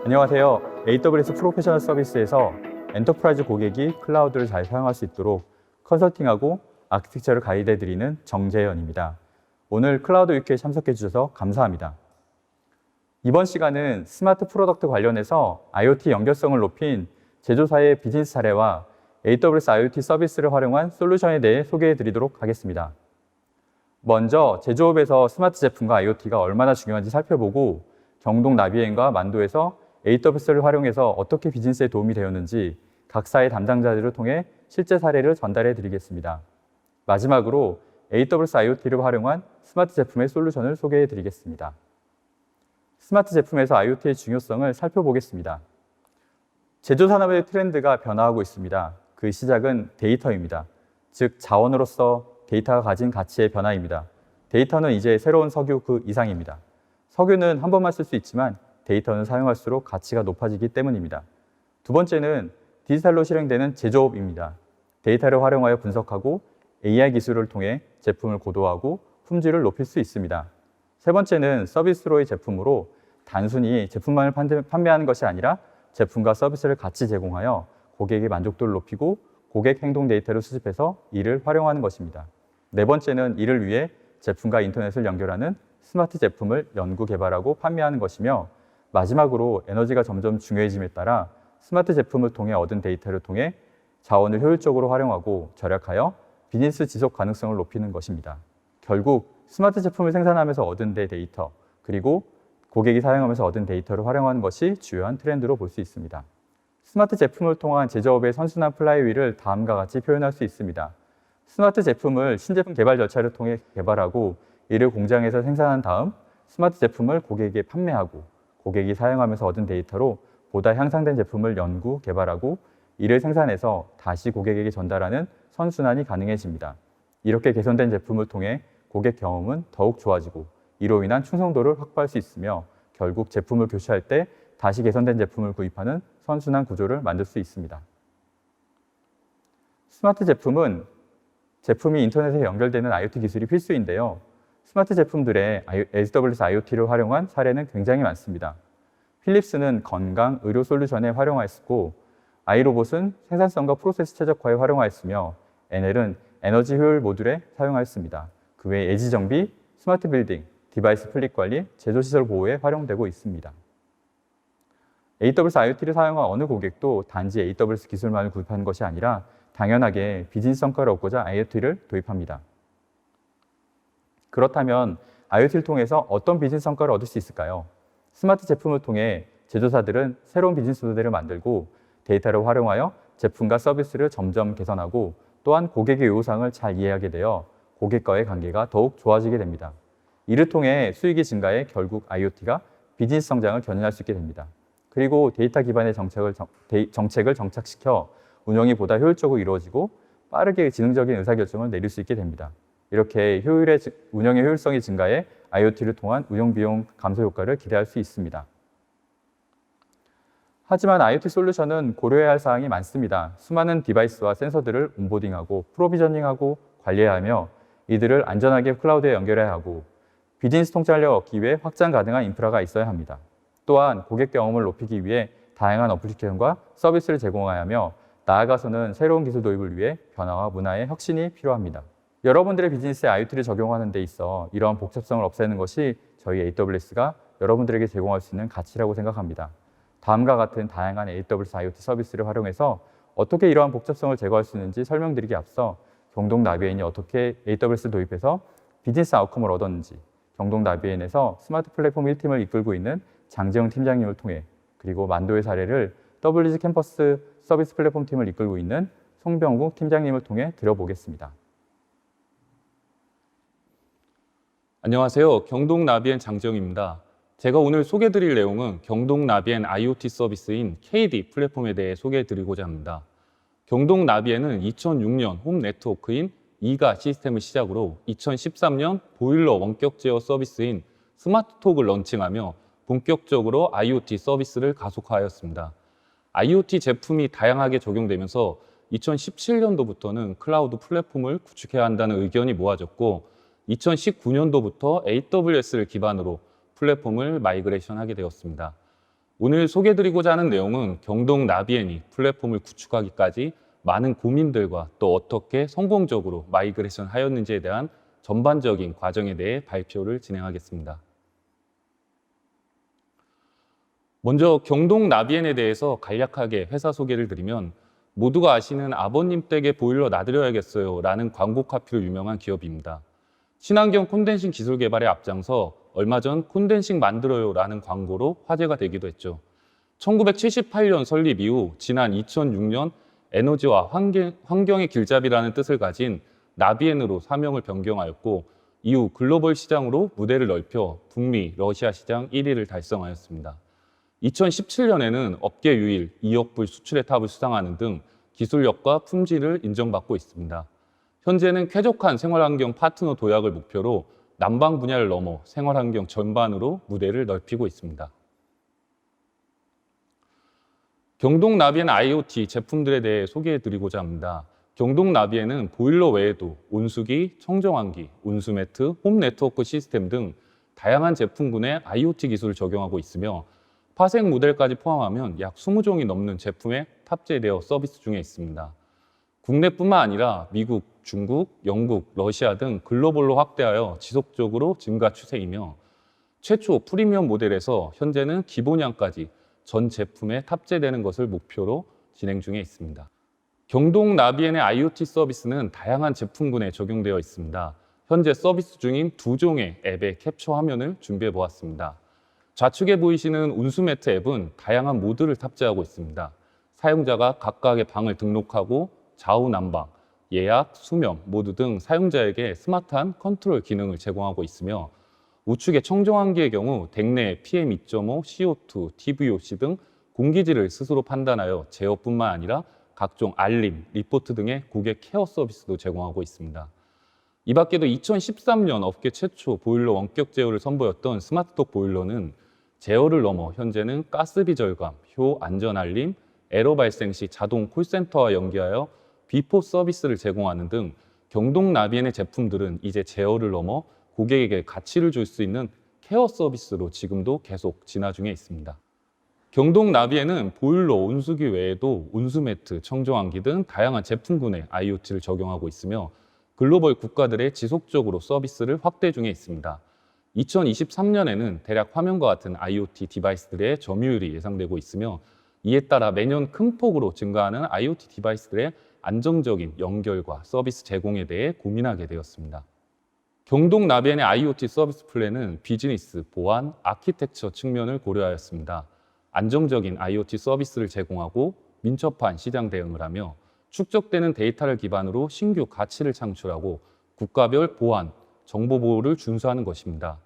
안녕하세요. AWS 프로페셔널 서비스에서 엔터프라이즈 고객이 클라우드를 잘 사용할 수 있도록 컨설팅하고 아키텍처를 가이드해드리는 정재현입니다. 오늘 클라우드 위크에 참석해 주셔서 감사합니다. 이번 시간은 스마트 프로덕트 관련해서 IoT 연결성을 높인 제조사의 비즈니스 사례와 AWS IoT 서비스를 활용한 솔루션에 대해 소개해 드리도록 하겠습니다. 먼저 제조업에서 스마트 제품과 IoT가 얼마나 중요한지 살펴보고 경동 나비엔과 만도에서 AWS를 활용해서 어떻게 비즈니스에 도움이 되었는지 각사의 담당자들을 통해 실제 사례를 전달해 드리겠습니다. 마지막으로 AWS IoT를 활용한 스마트 제품의 솔루션을 소개해 드리겠습니다. 스마트 제품에서 IoT의 중요성을 살펴보겠습니다. 제조 산업의 트렌드가 변화하고 있습니다. 그 시작은 데이터입니다. 즉 자원으로서 데이터가 가진 가치의 변화입니다. 데이터는 이제 새로운 석유 그 이상입니다. 석유는 한 번만 쓸 수 있지만 데이터는 사용할수록 가치가 높아지기 때문입니다. 두 번째는 디지털로 실행되는 제조업입니다. 데이터를 활용하여 분석하고 AI 기술을 통해 제품을 고도화하고 품질을 높일 수 있습니다. 세 번째는 서비스로의 제품으로 단순히 제품만을 판매하는 것이 아니라 제품과 서비스를 같이 제공하여 고객의 만족도를 높이고 고객 행동 데이터를 수집해서 이를 활용하는 것입니다. 네 번째는 이를 위해 제품과 인터넷을 연결하는 스마트 제품을 연구 개발하고 판매하는 것이며 마지막으로 에너지가 점점 중요해짐에 따라 스마트 제품을 통해 얻은 데이터를 통해 자원을 효율적으로 활용하고 절약하여 비즈니스 지속 가능성을 높이는 것입니다. 결국 스마트 제품을 생산하면서 얻은 데이터 그리고 고객이 사용하면서 얻은 데이터를 활용하는 것이 주요한 트렌드로 볼 수 있습니다. 스마트 제품을 통한 제조업의 선순환 플라이휠을 다음과 같이 표현할 수 있습니다. 스마트 제품을 신제품 개발 절차를 통해 개발하고 이를 공장에서 생산한 다음 스마트 제품을 고객에게 판매하고 고객이 사용하면서 얻은 데이터로 보다 향상된 제품을 연구, 개발하고 이를 생산해서 다시 고객에게 전달하는 선순환이 가능해집니다. 이렇게 개선된 제품을 통해 고객 경험은 더욱 좋아지고 이로 인한 충성도를 확보할 수 있으며 결국 제품을 교체할 때 다시 개선된 제품을 구입하는 선순환 구조를 만들 수 있습니다. 스마트 제품은 제품이 인터넷에 연결되는 IoT 기술이 필수인데요. 스마트 제품들의 AWS IoT를 활용한 사례는 굉장히 많습니다. 필립스는 건강, 의료 솔루션에 활용하였고 아이로봇은 생산성과 프로세스 최적화에 활용하였으며 NL은 에너지 효율 모듈에 사용하였습니다. 그 외 예지 정비, 스마트 빌딩, 디바이스 플릿 관리, 제조시설 보호에 활용되고 있습니다. AWS IoT를 사용한 어느 고객도 단지 AWS 기술만을 구입하는 것이 아니라 당연하게 비즈니스 성과를 얻고자 IoT를 도입합니다. 그렇다면 IoT를 통해서 어떤 비즈니스 성과를 얻을 수 있을까요? 스마트 제품을 통해 제조사들은 새로운 비즈니스 모델을 만들고 데이터를 활용하여 제품과 서비스를 점점 개선하고 또한 고객의 요구사항을 잘 이해하게 되어 고객과의 관계가 더욱 좋아지게 됩니다. 이를 통해 수익이 증가해 결국 IoT가 비즈니스 성장을 견인할 수 있게 됩니다. 그리고 데이터 기반의 정책을 정착시켜 운영이 보다 효율적으로 이루어지고 빠르게 지능적인 의사결정을 내릴 수 있게 됩니다. 이렇게 운영의 효율성이 증가해 IoT를 통한 운영 비용 감소 효과를 기대할 수 있습니다. 하지만 IoT 솔루션은 고려해야 할 사항이 많습니다. 수많은 디바이스와 센서들을 온보딩하고 프로비저닝하고 관리해야 하며 이들을 안전하게 클라우드에 연결해야 하고 비즈니스 통찰력을 얻기 위해 확장 가능한 인프라가 있어야 합니다. 또한 고객 경험을 높이기 위해 다양한 어플리케이션과 서비스를 제공해야 하며 나아가서는 새로운 기술 도입을 위해 변화와 문화의 혁신이 필요합니다. 여러분들의 비즈니스에 IoT를 적용하는 데 있어 이러한 복잡성을 없애는 것이 저희 AWS가 여러분들에게 제공할 수 있는 가치라고 생각합니다. 다음과 같은 다양한 AWS IoT 서비스를 활용해서 어떻게 이러한 복잡성을 제거할 수 있는지 설명드리기 앞서 경동 나비엔이 어떻게 AWS를 도입해서 비즈니스 아웃컴을 얻었는지 경동 나비엔에서 스마트 플랫폼 1팀을 이끌고 있는 장재훈 팀장님을 통해 그리고 만도의 사례를 WG 캠퍼스 서비스 플랫폼 팀을 이끌고 있는 송병국 팀장님을 통해 들어보겠습니다. 안녕하세요. 경동 나비엔 장재웅입니다. 제가 오늘 소개해드릴 내용은 경동 나비엔 IoT 서비스인 KD 플랫폼에 대해 소개해드리고자 합니다. 경동 나비엔은 2006년 홈 네트워크인 이가 시스템을 시작으로 2013년 보일러 원격 제어 서비스인 스마트톡을 런칭하며 본격적으로 IoT 서비스를 가속화하였습니다. IoT 제품이 다양하게 적용되면서 2017년도부터는 클라우드 플랫폼을 구축해야 한다는 의견이 모아졌고 2019년도부터 AWS를 기반으로 플랫폼을 마이그레이션하게 되었습니다. 오늘 소개드리고자 하는 내용은 경동 나비엔이 플랫폼을 구축하기까지 많은 고민들과 또 어떻게 성공적으로 마이그레이션 하였는지에 대한 전반적인 과정에 대해 발표를 진행하겠습니다. 먼저 경동 나비엔에 대해서 간략하게 회사 소개를 드리면 모두가 아시는 아버님 댁에 보일러 놔드려야겠어요 라는 광고 카피로 유명한 기업입니다. 친환경 콘덴싱 기술 개발에 앞장서 얼마 전 콘덴싱 만들어요 라는 광고로 화제가 되기도 했죠. 1978년 설립 이후 지난 2006년 에너지와 환경의 길잡이라는 뜻을 가진 나비엔으로 사명을 변경하였고 이후 글로벌 시장으로 무대를 넓혀 북미, 러시아 시장 1위를 달성하였습니다. 2017년에는 업계 유일 2억 불 수출의 탑을 수상하는 등 기술력과 품질을 인정받고 있습니다. 현재는 쾌적한 생활환경 파트너 도약을 목표로 난방 분야를 넘어 생활환경 전반으로 무대를 넓히고 있습니다. 경동 나비엔 IoT 제품들에 대해 소개해드리고자 합니다. 경동 나비엔은 보일러 외에도 온수기, 청정환기, 온수매트, 홈 네트워크 시스템 등 다양한 제품군에 IoT 기술을 적용하고 있으며 파생 모델까지 포함하면 약 20종이 넘는 제품에 탑재되어 서비스 중에 있습니다. 국내뿐만 아니라 미국, 중국, 영국, 러시아 등 글로벌로 확대하여 지속적으로 증가 추세이며 최초 프리미엄 모델에서 현재는 기본형까지 전 제품에 탑재되는 것을 목표로 진행 중에 있습니다. 경동 나비엔의 IoT 서비스는 다양한 제품군에 적용되어 있습니다. 현재 서비스 중인 2종의 앱의 캡처 화면을 준비해 보았습니다. 좌측에 보이시는 온수매트 앱은 다양한 모드를 탑재하고 있습니다. 사용자가 각각의 방을 등록하고 좌우 난방, 예약, 수면, 모드 등 사용자에게 스마트한 컨트롤 기능을 제공하고 있으며 우측의 청정환기의 경우 댁 내 PM2.5, CO2, TVOC 등 공기질을 스스로 판단하여 제어뿐만 아니라 각종 알림, 리포트 등의 고객 케어 서비스도 제공하고 있습니다. 이 밖에도 2013년 업계 최초 보일러 원격 제어를 선보였던 스마트톡 보일러는 제어를 넘어 현재는 가스비 절감, 효 안전 알림, 에러 발생 시 자동 콜센터와 연계하여 비포 서비스를 제공하는 등 경동 나비엔의 제품들은 이제 제어를 넘어 고객에게 가치를 줄 수 있는 케어 서비스로 지금도 계속 진화 중에 있습니다. 경동 나비엔은 보일러, 온수기 외에도 온수매트, 청정환기 등 다양한 제품군에 IoT를 적용하고 있으며 글로벌 국가들의 지속적으로 서비스를 확대 중에 있습니다. 2023년에는 대략 화면과 같은 IoT 디바이스들의 점유율이 예상되고 있으며 이에 따라 매년 큰 폭으로 증가하는 IoT 디바이스들의 안정적인 연결과 서비스 제공에 대해 고민하게 되었습니다. 경동 나비엔의 IoT 서비스 플랜은 비즈니스, 보안, 아키텍처 측면을 고려하였습니다. 안정적인 IoT 서비스를 제공하고 민첩한 시장 대응을 하며 축적되는 데이터를 기반으로 신규 가치를 창출하고 국가별 보안, 정보 보호를 준수하는 것입니다.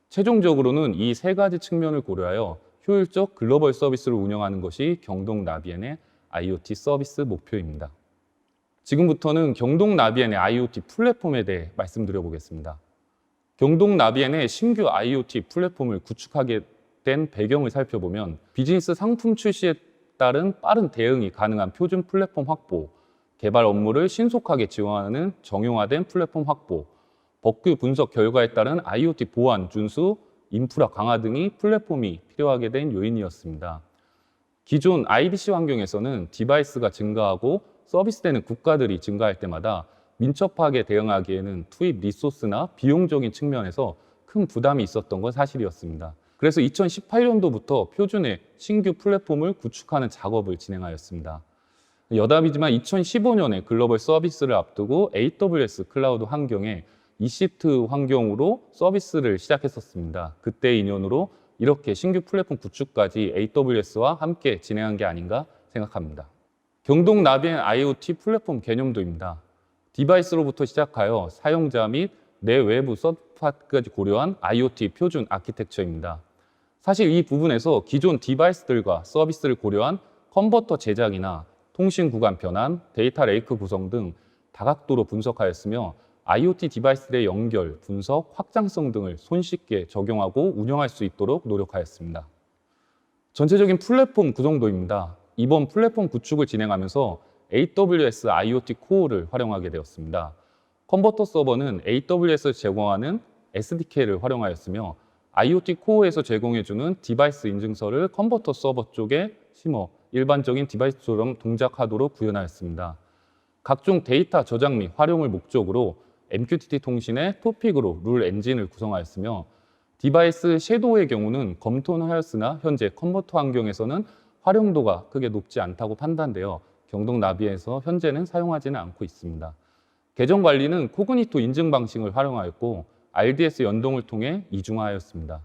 최종적으로는 이 세 가지 측면을 고려하여 효율적 글로벌 서비스를 운영하는 것이 경동 나비엔의 IoT 서비스 목표입니다. 지금부터는 경동 나비엔의 IoT 플랫폼에 대해 말씀드려 보겠습니다. 경동 나비엔의 신규 IoT 플랫폼을 구축하게 된 배경을 살펴보면 비즈니스 상품 출시에 따른 빠른 대응이 가능한 표준 플랫폼 확보, 개발 업무를 신속하게 지원하는 정형화된 플랫폼 확보, 버그 분석 결과에 따른 IoT 보안 준수, 인프라 강화 등이 플랫폼이 필요하게 된 요인이었습니다. 기존 IDC 환경에서는 디바이스가 증가하고 서비스되는 국가들이 증가할 때마다 민첩하게 대응하기에는 투입 리소스나 비용적인 측면에서 큰 부담이 있었던 건 사실이었습니다. 그래서 2018년도부터 표준의 신규 플랫폼을 구축하는 작업을 진행하였습니다. 여담이지만 2015년에 글로벌 서비스를 앞두고 AWS 클라우드 환경에 EC2 환경으로 서비스를 시작했었습니다. 그때 인연으로 이렇게 신규 플랫폼 구축까지 AWS와 함께 진행한 게 아닌가 생각합니다. 경동 나비엔 IoT 플랫폼 개념도입니다. 디바이스로부터 시작하여 사용자 및 내외부 서드파트까지 고려한 IoT 표준 아키텍처입니다. 사실 이 부분에서 기존 디바이스들과 서비스를 고려한 컨버터 제작이나 통신 구간 변환, 데이터 레이크 구성 등 다각도로 분석하였으며 IoT 디바이스들의 연결, 분석, 확장성 등을 손쉽게 적용하고 운영할 수 있도록 노력하였습니다. 전체적인 플랫폼 구성도입니다. 이번 플랫폼 구축을 진행하면서 AWS IoT 코어를 활용하게 되었습니다. 컨버터 서버는 AWS에서 제공하는 SDK를 활용하였으며 IoT 코어에서 제공해주는 디바이스 인증서를 컨버터 서버 쪽에 심어 일반적인 디바이스처럼 동작하도록 구현하였습니다. 각종 데이터 저장 및 활용을 목적으로 MQTT 통신의 토픽으로 룰 엔진을 구성하였으며 디바이스 섀도우의 경우는 검토하였으나 현재 컨버터 환경에서는 활용도가 크게 높지 않다고 판단되어 경동 나비에서 현재는 사용하지는 않고 있습니다. 계정 관리는 코그니토 인증 방식을 활용하였고 RDS 연동을 통해 이중화하였습니다.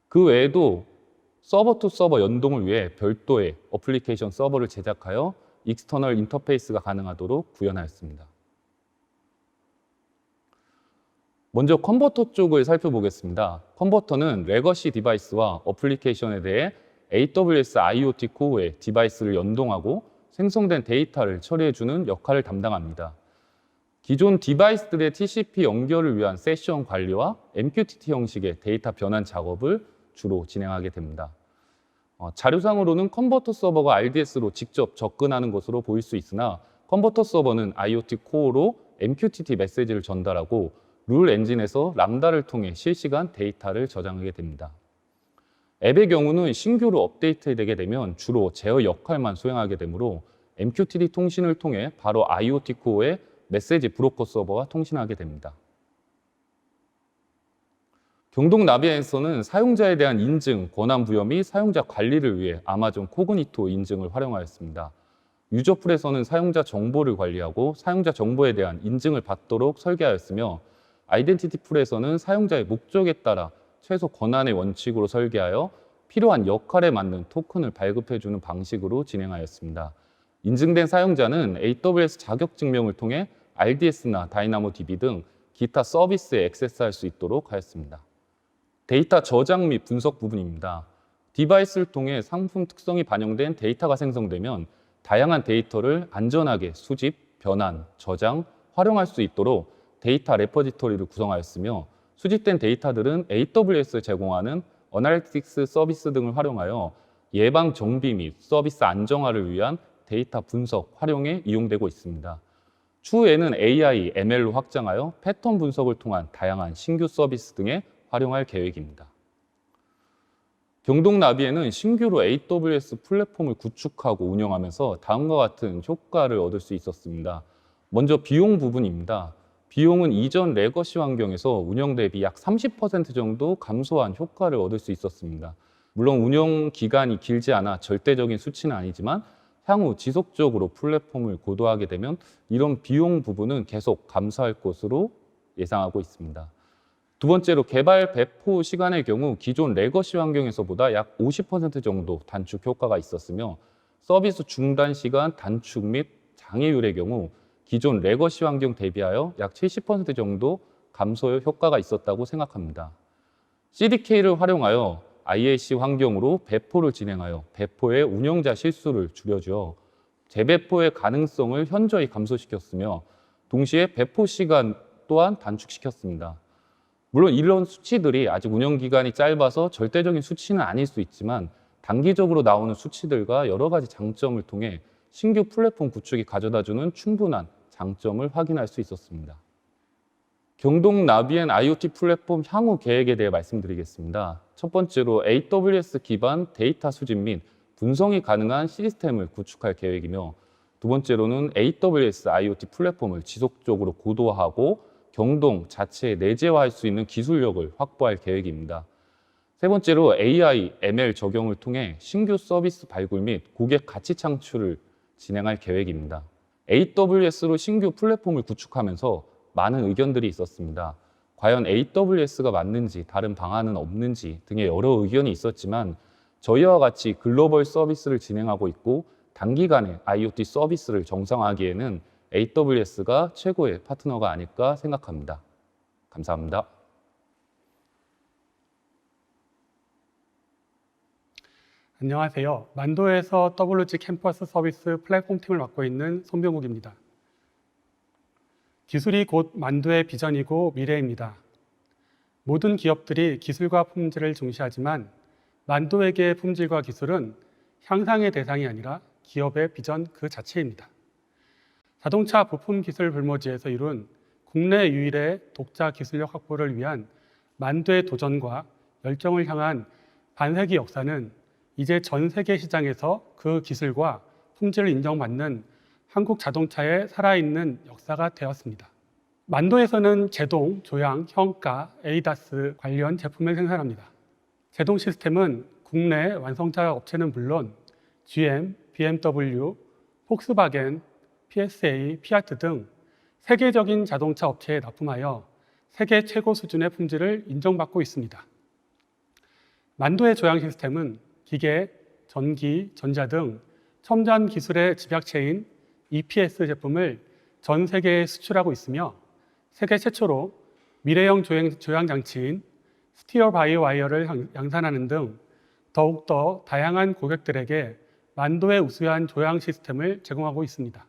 그 외에도 서버 투 서버 연동을 위해 별도의 어플리케이션 서버를 제작하여 익스터널 인터페이스가 가능하도록 구현하였습니다. 먼저 컨버터 쪽을 살펴보겠습니다. 컨버터는 레거시 디바이스와 어플리케이션에 대해 AWS IoT 코어에 디바이스를 연동하고 생성된 데이터를 처리해주는 역할을 담당합니다. 기존 디바이스들의 TCP 연결을 위한 세션 관리와 MQTT 형식의 데이터 변환 작업을 주로 진행하게 됩니다. 자료상으로는 컨버터 서버가 RDS로 직접 접근하는 것으로 보일 수 있으나 컨버터 서버는 IoT 코어로 MQTT 메시지를 전달하고 룰 엔진에서 람다를 통해 실시간 데이터를 저장하게 됩니다. 앱의 경우는 신규로 업데이트되게 되면 주로 제어 역할만 수행하게 되므로 MQTT 통신을 통해 바로 IoT 코어의 메시지 브로커 서버와 통신하게 됩니다. 경동 나비에서는 사용자에 대한 인증, 권한 부여 및 사용자 관리를 위해 아마존 코그니토 인증을 활용하였습니다. 유저풀에서는 사용자 정보를 관리하고 사용자 정보에 대한 인증을 받도록 설계하였으며 아이덴티티 풀에서는 사용자의 목적에 따라 최소 권한의 원칙으로 설계하여 필요한 역할에 맞는 토큰을 발급해주는 방식으로 진행하였습니다. 인증된 사용자는 AWS 자격증명을 통해 RDS나 다이나모DB 등 기타 서비스에 액세스할 수 있도록 하였습니다. 데이터 저장 및 분석 부분입니다. 디바이스를 통해 상품 특성이 반영된 데이터가 생성되면 다양한 데이터를 안전하게 수집, 변환, 저장, 활용할 수 있도록 데이터 레포지토리를 구성하였으며 수집된 데이터들은 AWS 제공하는 어널리틱스 서비스 등을 활용하여 예방 정비 및 서비스 안정화를 위한 데이터 분석, 활용에 이용되고 있습니다. 추후에는 AI, ML로 확장하여 패턴 분석을 통한 다양한 신규 서비스 등에 활용할 계획입니다. 경동 나비에는 신규로 AWS 플랫폼을 구축하고 운영하면서 다음과 같은 효과를 얻을 수 있었습니다. 먼저 비용 부분입니다. 비용은 이전 레거시 환경에서 운영 대비 약 30% 정도 감소한 효과를 얻을 수 있었습니다. 물론 운영 기간이 길지 않아 절대적인 수치는 아니지만 향후 지속적으로 플랫폼을 고도화하게 되면 이런 비용 부분은 계속 감소할 것으로 예상하고 있습니다. 두 번째로 개발 배포 시간의 경우 기존 레거시 환경에서보다 약 50% 정도 단축 효과가 있었으며 서비스 중단 시간 단축 및 장애율의 경우 기존 레거시 환경 대비하여 약 70% 정도 감소 효과가 있었다고 생각합니다. CDK를 활용하여 IAC 환경으로 배포를 진행하여 배포의 운영자 실수를 줄여주어 재배포의 가능성을 현저히 감소시켰으며 동시에 배포 시간 또한 단축시켰습니다. 물론 이런 수치들이 아직 운영 기간이 짧아서 절대적인 수치는 아닐 수 있지만 단기적으로 나오는 수치들과 여러 가지 장점을 통해 신규 플랫폼 구축이 가져다주는 충분한 장점을 확인할 수 있었습니다. 경동 나비엔 IoT 플랫폼 향후 계획에 대해 말씀드리겠습니다. 첫 번째로 AWS 기반 데이터 수집 및 분석이 가능한 시스템을 구축할 계획이며 두 번째로는 AWS IoT 플랫폼을 지속적으로 고도화하고 경동 자체에 내재화할 수 있는 기술력을 확보할 계획입니다. 세 번째로 AI, ML 적용을 통해 신규 서비스 발굴 및 고객 가치 창출을 진행할 계획입니다. AWS로 신규 플랫폼을 구축하면서 많은 의견들이 있었습니다. 과연 AWS가 맞는지 다른 방안은 없는지 등의 여러 의견이 있었지만 저희와 같이 글로벌 서비스를 진행하고 있고 단기간에 IoT 서비스를 정상화하기에는 AWS가 최고의 파트너가 아닐까 생각합니다. 감사합니다. 안녕하세요. 만도에서 WG 캠퍼스 서비스 플랫폼 팀을 맡고 있는 손병욱입니다. 기술이 곧 만도의 비전이고 미래입니다. 모든 기업들이 기술과 품질을 중시하지만 만도에게 품질과 기술은 향상의 대상이 아니라 기업의 비전 그 자체입니다. 자동차 부품 기술 불모지에서 이룬 국내 유일의 독자 기술력 확보를 위한 만도의 도전과 열정을 향한 반세기 역사는 이제 전 세계 시장에서 그 기술과 품질을 인정받는 한국 자동차의 살아있는 역사가 되었습니다. 만도에서는 제동, 조향, 현가, 에이다스 관련 제품을 생산합니다. 제동 시스템은 국내 완성차 업체는 물론 GM, BMW, 폭스바겐, PSA, 피아트 등 세계적인 자동차 업체에 납품하여 세계 최고 수준의 품질을 인정받고 있습니다. 만도의 조향 시스템은 기계, 전기, 전자 등 첨단 기술의 집약체인 EPS 제품을 전 세계에 수출하고 있으며 세계 최초로 미래형 조향 장치인 스티어 바이 와이어를 양산하는 등 더욱더 다양한 고객들에게 만도의 우수한 조향 시스템을 제공하고 있습니다.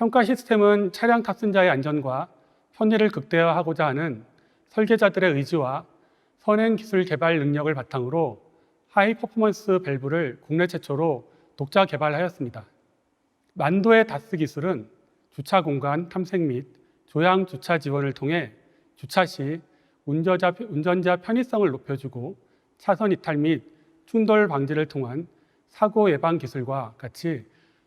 평가 시스템은 차량 탑승자의 안전과 편의를 극대화하고자 하는 설계자들의 의지와 선행 기술 개발 능력을 바탕으로 하이 퍼포먼스 밸브를 국내 최초로 독자 개발하였습니다. 만도의 다스 기술은 주차 공간 탐색 및 조향 주차 지원을 통해 주차 시 운전자 편의성을 높여주고 차선 이탈 및 충돌 방지를 통한 사고 예방 기술과 같이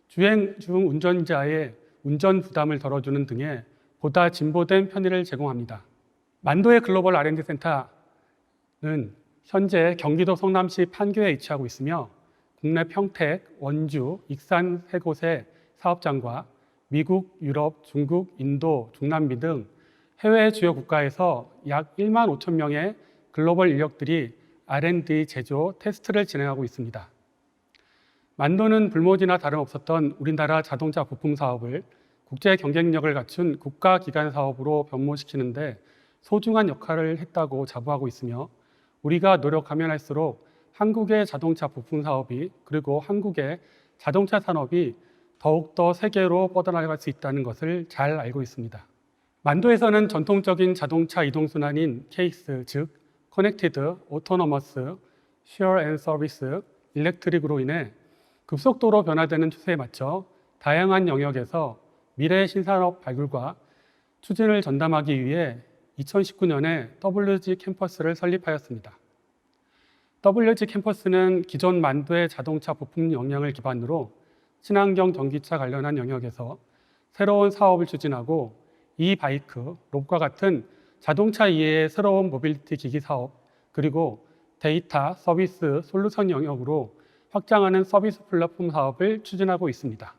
주행 중 운전자의 운전 부담을 덜어주는 등의 보다 진보된 편의를 제공합니다. 만도의 글로벌 R&D 센터는 현재 경기도 성남시 판교에 위치하고 있으며 국내 평택, 원주, 익산 세 곳의 사업장과 미국, 유럽, 중국, 인도, 중남미 등 해외 주요 국가에서 약 1만 5천 명의 글로벌 인력들이 R&D, 제조, 테스트를 진행하고 있습니다. 만도는 불모지나 다름없었던 우리나라 자동차 부품 사업을 국제 경쟁력을 갖춘 국가기관 사업으로 변모시키는데 소중한 역할을 했다고 자부하고 있으며 우리가 노력하면 할수록 한국의 자동차 부품 사업이 그리고 한국의 자동차 산업이 더욱더 세계로 뻗어나갈 수 있다는 것을 잘 알고 있습니다. 만도에서는 전통적인 자동차 이동순환인 케이스, 즉 커넥티드, 오토노머스, 쉐어 앤 서비스, 일렉트릭으로 인해 급속도로 변화되는 추세에 맞춰 다양한 영역에서 미래 신산업 발굴과 추진을 전담하기 위해 2019년에 WG 캠퍼스를 설립하였습니다. WG 캠퍼스는 기존 만도의 자동차 부품 역량을 기반으로 친환경 전기차 관련한 영역에서 새로운 사업을 추진하고 이바이크, 롭과 같은 자동차 이외의 새로운 모빌리티 기기 사업, 그리고 데이터, 서비스, 솔루션 영역으로 확장하는 서비스 플랫폼 사업을 추진하고 있습니다.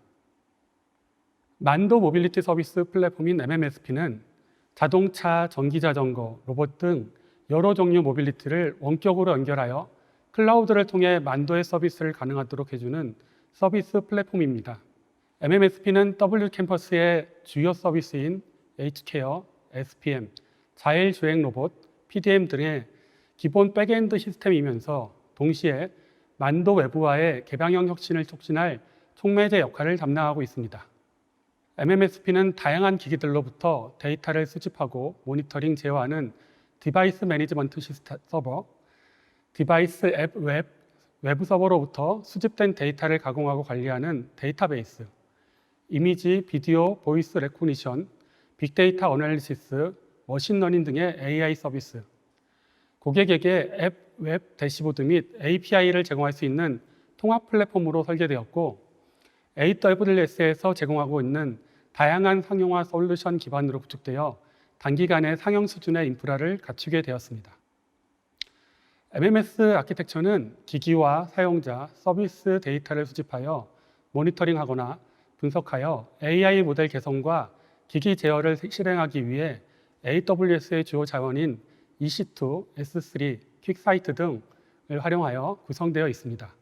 만도 모빌리티 서비스 플랫폼인 MMSP는 자동차, 전기자전거, 로봇 등 여러 종류 모빌리티를 원격으로 연결하여 클라우드를 통해 만도의 서비스를 가능하도록 해주는 서비스 플랫폼입니다. MMSP는 W캠퍼스의 주요 서비스인 H케어, SPM, 자율 주행 로봇, PDM 등의 기본 백엔드 시스템이면서 동시에 만도 외부와의 개방형 혁신을 촉진할 촉매제 역할을 담당하고 있습니다. MMSP는 다양한 기기들로부터 데이터를 수집하고 모니터링, 제어하는 디바이스 매니지먼트 서버, 디바이스 앱 외부 서버로부터 수집된 데이터를 가공하고 관리하는 데이터베이스, 이미지, 비디오, 보이스 레코니션, 빅데이터 어널리시스, 머신러닝 등의 AI 서비스, 고객에게 앱, 웹, 대시보드 및 API를 제공할 수 있는 통합 플랫폼으로 설계되었고 AWS에서 제공하고 있는 다양한 상용화 솔루션 기반으로 구축되어 단기간에 상용 수준의 인프라를 갖추게 되었습니다. MMS 아키텍처는 기기와 사용자, 서비스 데이터를 수집하여 모니터링하거나 분석하여 AI 모델 개선과 기기 제어를 실행하기 위해 AWS의 주요 자원인 EC2, S3, 퀵사이트 등을 활용하여 구성되어 있습니다.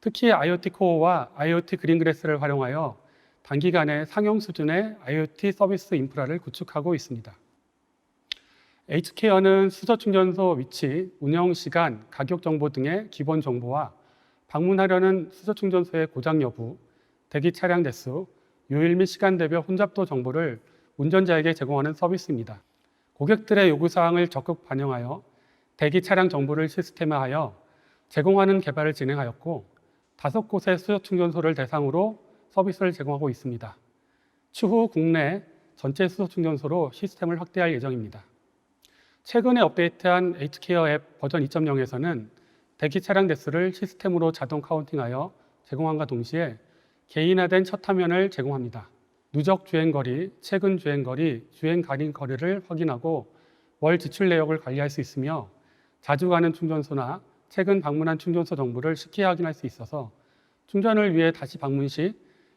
특히 IoT 코어와 IoT 그린그래스를 활용하여 단기간에 상용 수준의 IoT 서비스 인프라를 구축하고 있습니다. H케어는 수저 충전소 위치, 운영 시간, 가격 정보 등의 기본 정보와 방문하려는 수저 충전소의 고장 여부, 대기 차량 대수, 요일 및 시간대별 혼잡도 정보를 운전자에게 제공하는 서비스입니다. 고객들의 요구사항을 적극 반영하여 대기 차량 정보를 시스템화하여 제공하는 개발을 진행하였고 5곳의 수저 충전소를 대상으로 서비스를 제공하고 있습니다. 추후 국내 전체 수소 충전소로 시스템을 확대할 예정입니다. 최근에 업데이트한 H케어 앱 버전 2.0에서는 대기 차량 대수를 시스템으로 자동 카운팅하여 제공함과 동시에 개인화된 첫 화면을 제공합니다. 누적 주행거리, 최근 주행거리, 주행 가능 거리를 확인하고 월 지출 내역을 관리할 수 있으며 자주 가는 충전소나 최근 방문한 충전소 정보를 쉽게 확인할 수 있어서 충전을 위해 다시 방문 시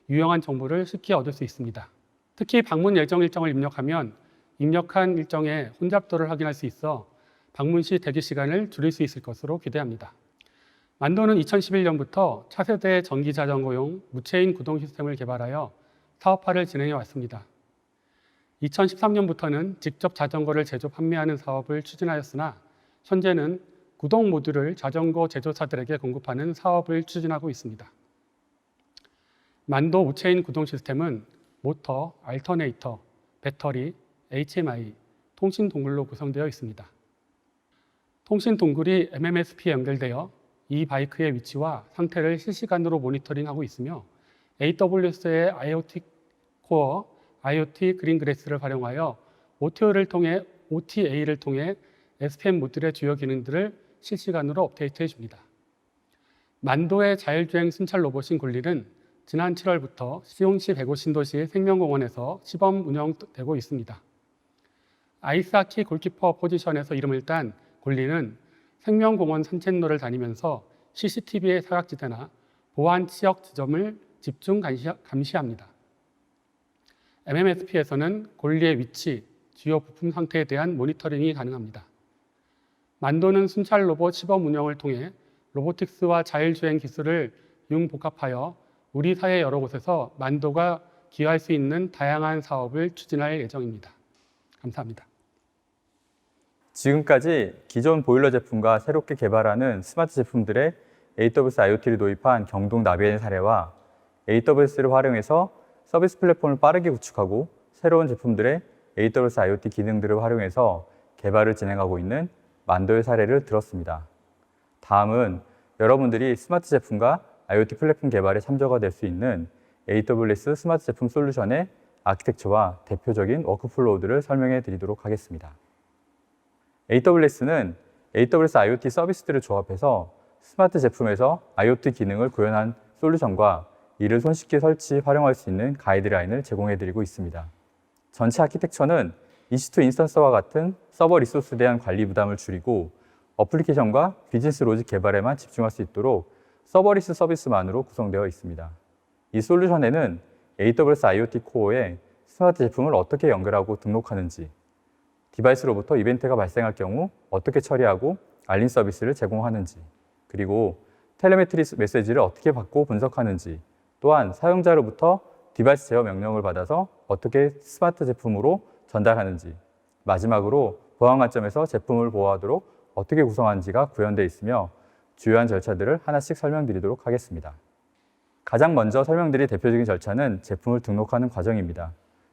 유용한 정보를 쉽게 얻을 수 있습니다. 특히 방문 예정 일정을 입력하면 입력한 일정의 혼잡도를 확인할 수 있어 방문 시 대기 시간을 줄일 수 있을 것으로 기대합니다. 만도는 2011년부터 차세대 전기 자전거용 무체인 구동 시스템을 개발하여 사업화를 진행해 왔습니다. 2013년부터는 직접 자전거를 제조 판매하는 사업을 추진하였으나 현재는 구동 모듈을 자전거 제조사들에게 공급하는 사업을 추진하고 있습니다. 만도 무체인 구동 시스템은 모터, 알터네이터, 배터리, HMI, 통신 동굴로 구성되어 있습니다. 통신 동굴이 MMSP에 연결되어 이 바이크의 위치와 상태를 실시간으로 모니터링하고 있으며 AWS의 IoT 코어, IoT 그린그래스를 활용하여 OTA를 통해 SPM 모듈의 주요 기능들을 실시간으로 업데이트해 줍니다. 만도의 자율주행 순찰 로봇인 굴릴은 지난 7월부터 시흥시 105신도시 생명공원에서 시범 운영되고 있습니다. 아이스하키 골키퍼 포지션에서 이름을 딴 굴릴은 생명공원 산책로를 다니면서 CCTV의 사각지대나 보안 지역 지점을 집중 감시합니다. MMSP에서는 굴리의 위치, 주요 부품 상태에 대한 모니터링이 가능합니다. 만도는 순찰 로봇 시범 운영을 통해 로보틱스와 자율주행 기술을 융복합하여 우리 사회 여러 곳에서 만도가 기여할 수 있는 다양한 사업을 추진할 예정입니다. 감사합니다. 지금까지 기존 보일러 제품과 새롭게 개발하는 스마트 제품들의 AWS IoT를 도입한 경동 나비엔의 사례와 AWS를 활용해서 서비스 플랫폼을 빠르게 구축하고 새로운 제품들의 AWS IoT 기능들을 활용해서 개발을 진행하고 있는 만도의 사례를 들었습니다. 다음은 여러분들이 스마트 제품과 IoT 플랫폼 개발에 참조가 될 수 있는 AWS 스마트 제품 솔루션의 아키텍처와 대표적인 워크플로우들을 설명해 드리도록 하겠습니다. AWS는 AWS IoT 서비스들을 조합해서 스마트 제품에서 IoT 기능을 구현한 솔루션과 이를 손쉽게 설치, 활용할 수 있는 가이드라인을 제공해 드리고 있습니다. 전체 아키텍처는 EC2 인스턴스와 같은 서버 리소스에 대한 관리 부담을 줄이고 어플리케이션과 비즈니스 로직 개발에만 집중할 수 있도록 서버리스 서비스만으로 구성되어 있습니다. 이 솔루션에는 AWS IoT 코어에 스마트 제품을 어떻게 연결하고 등록하는지, 디바이스로부터 이벤트가 발생할 경우 어떻게 처리하고 알림 서비스를 제공하는지, 그리고 텔레메트리 메시지를 어떻게 받고 분석하는지, 또한 사용자로부터 디바이스 제어 명령을 받아서 어떻게 스마트 제품으로 전달하는지, 마지막으로 보안 관점에서 제품을 보호하도록 어떻게 구성하는지가 구현되어 있으며 주요한 절차들을 하나씩 설명드리도록 하겠습니다. 가장 먼저 설명드릴 대표적인 절차는 제품을 등록하는 과정입니다.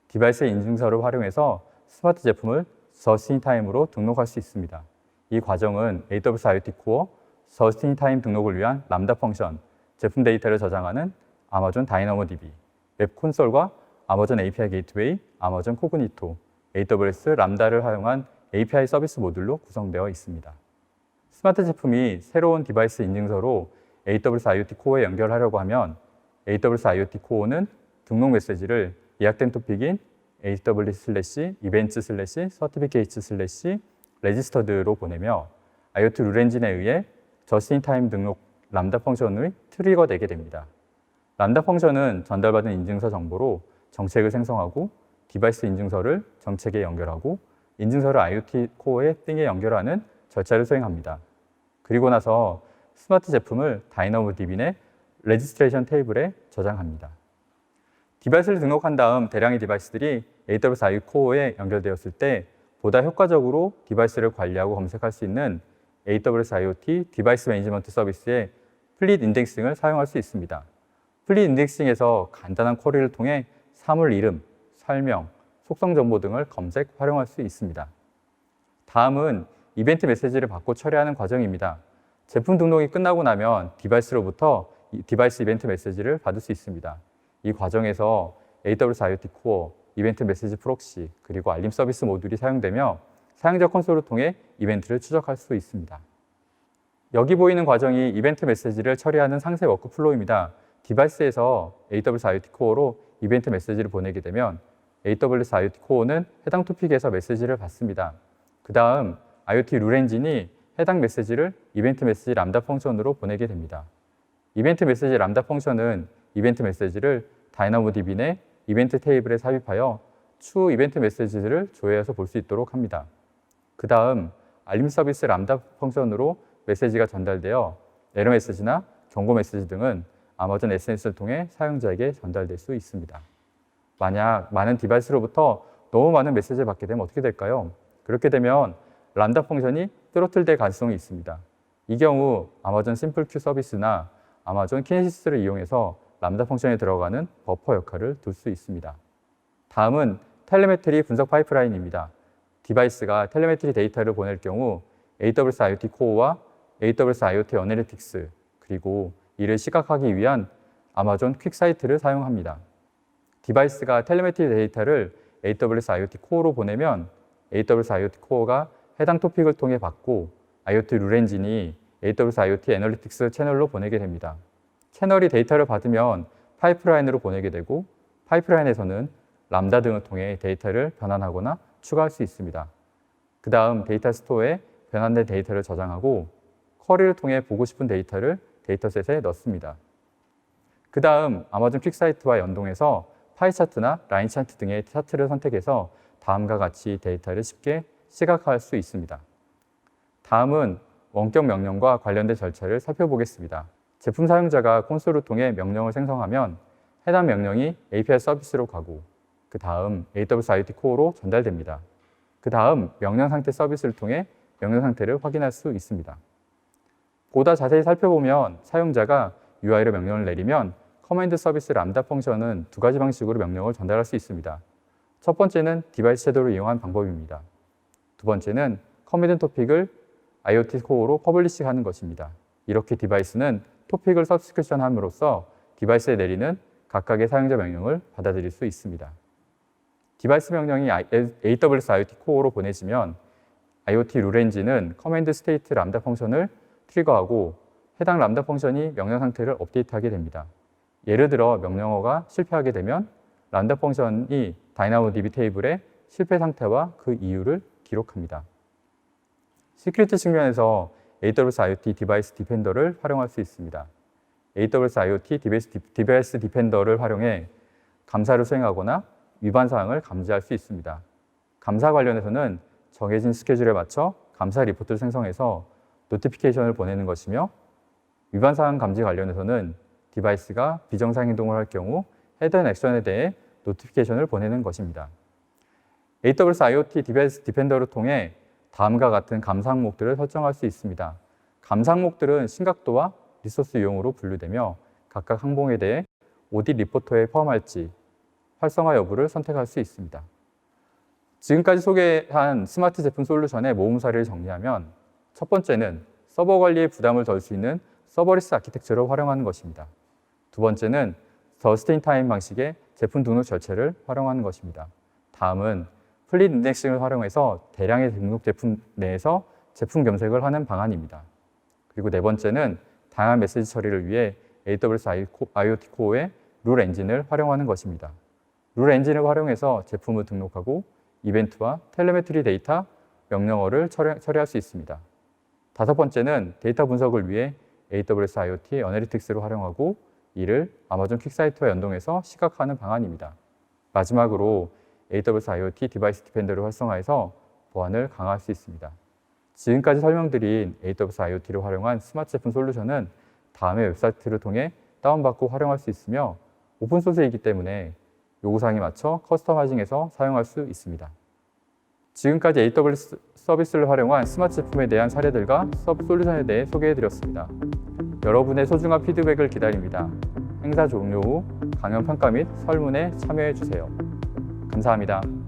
디바이스의 인증서를 활용해서 스마트 제품을 Just in Time으로 등록할 수 있습니다. 이 과정은 AWS IoT 코어 Just in Time 등록을 위한 람다 펑션, 제품 데이터를 저장하는 아마존 다이너모DB, 웹 콘솔과 아마존 API 게이트웨이, 아마존 코그니토, AWS 람다를 활용한 API 서비스 모듈로 구성되어 있습니다. 스마트 제품이 새로운 디바이스 인증서로 AWS IoT 코어에 연결하려고 하면 AWS IoT 코어는 등록 메시지를 예약된 토픽인 aws/events/certificates/registered로 보내며 IoT 룰 엔진에 의해 just-in-time 등록 람다 펑션의 트리거되게 됩니다. 람다 펑션은 전달받은 인증서 정보로 정책을 생성하고 디바이스 인증서를 정책에 연결하고 인증서를 IoT 코어의 띵에 연결하는 절차를 수행합니다. 그리고 나서 스마트 제품을 다이너모DB 내 레지스트레이션 테이블에 저장합니다. 디바이스를 등록한 다음 대량의 디바이스들이 AWS IoT 코어에 연결되었을 때 보다 효과적으로 디바이스를 관리하고 검색할 수 있는 AWS IoT 디바이스 매니지먼트 서비스의 플릿 인덱싱을 사용할 수 있습니다. 플릿 인덱싱에서 간단한 쿼리를 통해 사물 이름, 설명, 속성 정보 등을 검색, 활용할 수 있습니다. 다음은 이벤트 메시지를 받고 처리하는 과정입니다. 제품 등록이 끝나고 나면 디바이스로부터 디바이스 이벤트 메시지를 받을 수 있습니다. 이 과정에서 AWS IoT 코어, 이벤트 메시지 프록시, 그리고 알림 서비스 모듈이 사용되며 사용자 콘솔을 통해 이벤트를 추적할 수 있습니다. 여기 보이는 과정이 이벤트 메시지를 처리하는 상세 워크플로우입니다. 디바이스에서 AWS IoT 코어로 이벤트 메시지를 보내게 되면 AWS IoT 코어는 해당 토픽에서 메시지를 받습니다. 그 다음 IoT 룰 엔진이 해당 메시지를 이벤트 메시지 람다 펑션으로 보내게 됩니다. 이벤트 메시지 람다 펑션은 이벤트 메시지를 다이나모DB 내 이벤트 테이블에 삽입하여 추후 이벤트 메시지들을 조회해서 볼 수 있도록 합니다. 그 다음 알림 서비스 람다 펑션으로 메시지가 전달되어 에러 메시지나 경고 메시지 등은 아마존 SNS를 통해 사용자에게 전달될 수 있습니다. 만약 많은 디바이스로부터 너무 많은 메시지를 받게 되면 어떻게 될까요? 그렇게 되면 람다 펑션이 트로틀될 가능성이 있습니다. 이 경우 아마존 심플 큐 서비스나 아마존 키네시스를 이용해서 람다 펑션에 들어가는 버퍼 역할을 둘 수 있습니다. 다음은 텔레메트리 분석 파이프라인입니다. 디바이스가 텔레메트리 데이터를 보낼 경우 AWS IoT 코어와 AWS IoT 어널리틱스 그리고 이를 시각하기 위한 아마존 퀵사이트를 사용합니다. 디바이스가 텔레메트리 데이터를 AWS IoT 코어로 보내면 AWS IoT 코어가 해당 토픽을 통해 받고 IoT 룰 엔진이 AWS IoT 애널리틱스 채널로 보내게 됩니다. 채널이 데이터를 받으면 파이프라인으로 보내게 되고 파이프라인에서는 람다 등을 통해 데이터를 변환하거나 추가할 수 있습니다. 그 다음 데이터 스토어에 변환된 데이터를 저장하고 쿼리를 통해 보고 싶은 데이터를 데이터셋에 넣습니다. 그 다음 아마존 퀵사이트와 연동해서 파이 차트나 라인 차트 등의 차트를 선택해서 다음과 같이 데이터를 쉽게 시각화할 수 있습니다. 다음은 원격 명령과 관련된 절차를 살펴보겠습니다. 제품 사용자가 콘솔을 통해 명령을 생성하면 해당 명령이 API 서비스로 가고 그 다음 AWS IoT 코어로 전달됩니다. 그 다음 명령 상태 서비스를 통해 명령 상태를 확인할 수 있습니다. 보다 자세히 살펴보면 사용자가 UI로 명령을 내리면 커맨드 서비스 람다 펑션은 두 가지 방식으로 명령을 전달할 수 있습니다. 첫 번째는 디바이스 섀도우를 이용한 방법입니다. 두 번째는 커밋 토픽을 IoT 코어로 퍼블리싱하는 것입니다. 이렇게 디바이스는 토픽을 서브스크립션함으로써 디바이스에 내리는 각각의 사용자 명령을 받아들일 수 있습니다. 디바이스 명령이 AWS IoT 코어로 보내지면 IoT 룰 엔진은 커맨드 스테이트 람다 펑션을 트리거하고 해당 람다 펑션이 명령 상태를 업데이트하게 됩니다. 예를 들어 명령어가 실패하게 되면 람다 펑션이 다이나모DB 테이블에 실패 상태와 그 이유를 기록합니다. 시큐리티 측면에서 AWS IoT 디바이스 디펜더를 활용할 수 있습니다. AWS IoT 디바이스 디펜더를 활용해 감사를 수행하거나 위반 사항을 감지할 수 있습니다. 감사 관련해서는 정해진 스케줄에 맞춰 감사 리포트를 생성해서 노티피케이션을 보내는 것이며 위반 사항 감지 관련해서는 디바이스가 비정상 행동을 할 경우 헤드 액션에 대해 노티피케이션을 보내는 것입니다. AWS IoT 디바이스 디펜더를 통해 다음과 같은 감사 항목들을 설정할 수 있습니다. 감사 항목들은 심각도와 리소스 유형으로 분류되며 각각 항목에 대해 오딧 리포터에 포함할지 활성화 여부를 선택할 수 있습니다. 지금까지 소개한 스마트 제품 솔루션의 모험 사례를 정리하면 첫 번째는 서버 관리에 부담을 덜 수 있는 서버리스 아키텍처를 활용하는 것입니다. 두 번째는 저스트 인 타임 방식의 제품 등록 절차를 활용하는 것입니다. 다음은 플릿 인덱싱을 활용해서 대량의 등록 제품 내에서 제품 검색을 하는 방안입니다. 그리고 네 번째는 다양한 메시지 처리를 위해 AWS IoT 코어의 룰 엔진을 활용하는 것입니다. 룰 엔진을 활용해서 제품을 등록하고 이벤트와 텔레메트리 데이터, 명령어를 처리할 수 있습니다. 다섯 번째는 데이터 분석을 위해 AWS IoT 어널리틱스를 활용하고 이를 아마존 퀵사이트와 연동해서 시각화하는 방안입니다. 마지막으로 AWS IoT 디바이스 디펜더를 활성화해서 보안을 강화할 수 있습니다. 지금까지 설명드린 AWS IoT를 활용한 스마트 제품 솔루션은 다음의 웹사이트를 통해 다운받고 활용할 수 있으며 오픈소스이기 때문에 요구사항에 맞춰 커스터마이징해서 사용할 수 있습니다. 지금까지 AWS 서비스를 활용한 스마트 제품에 대한 사례들과 서브 솔루션에 대해 소개해드렸습니다. 여러분의 소중한 피드백을 기다립니다. 행사 종료 후 강연 평가 및 설문에 참여해주세요. 감사합니다.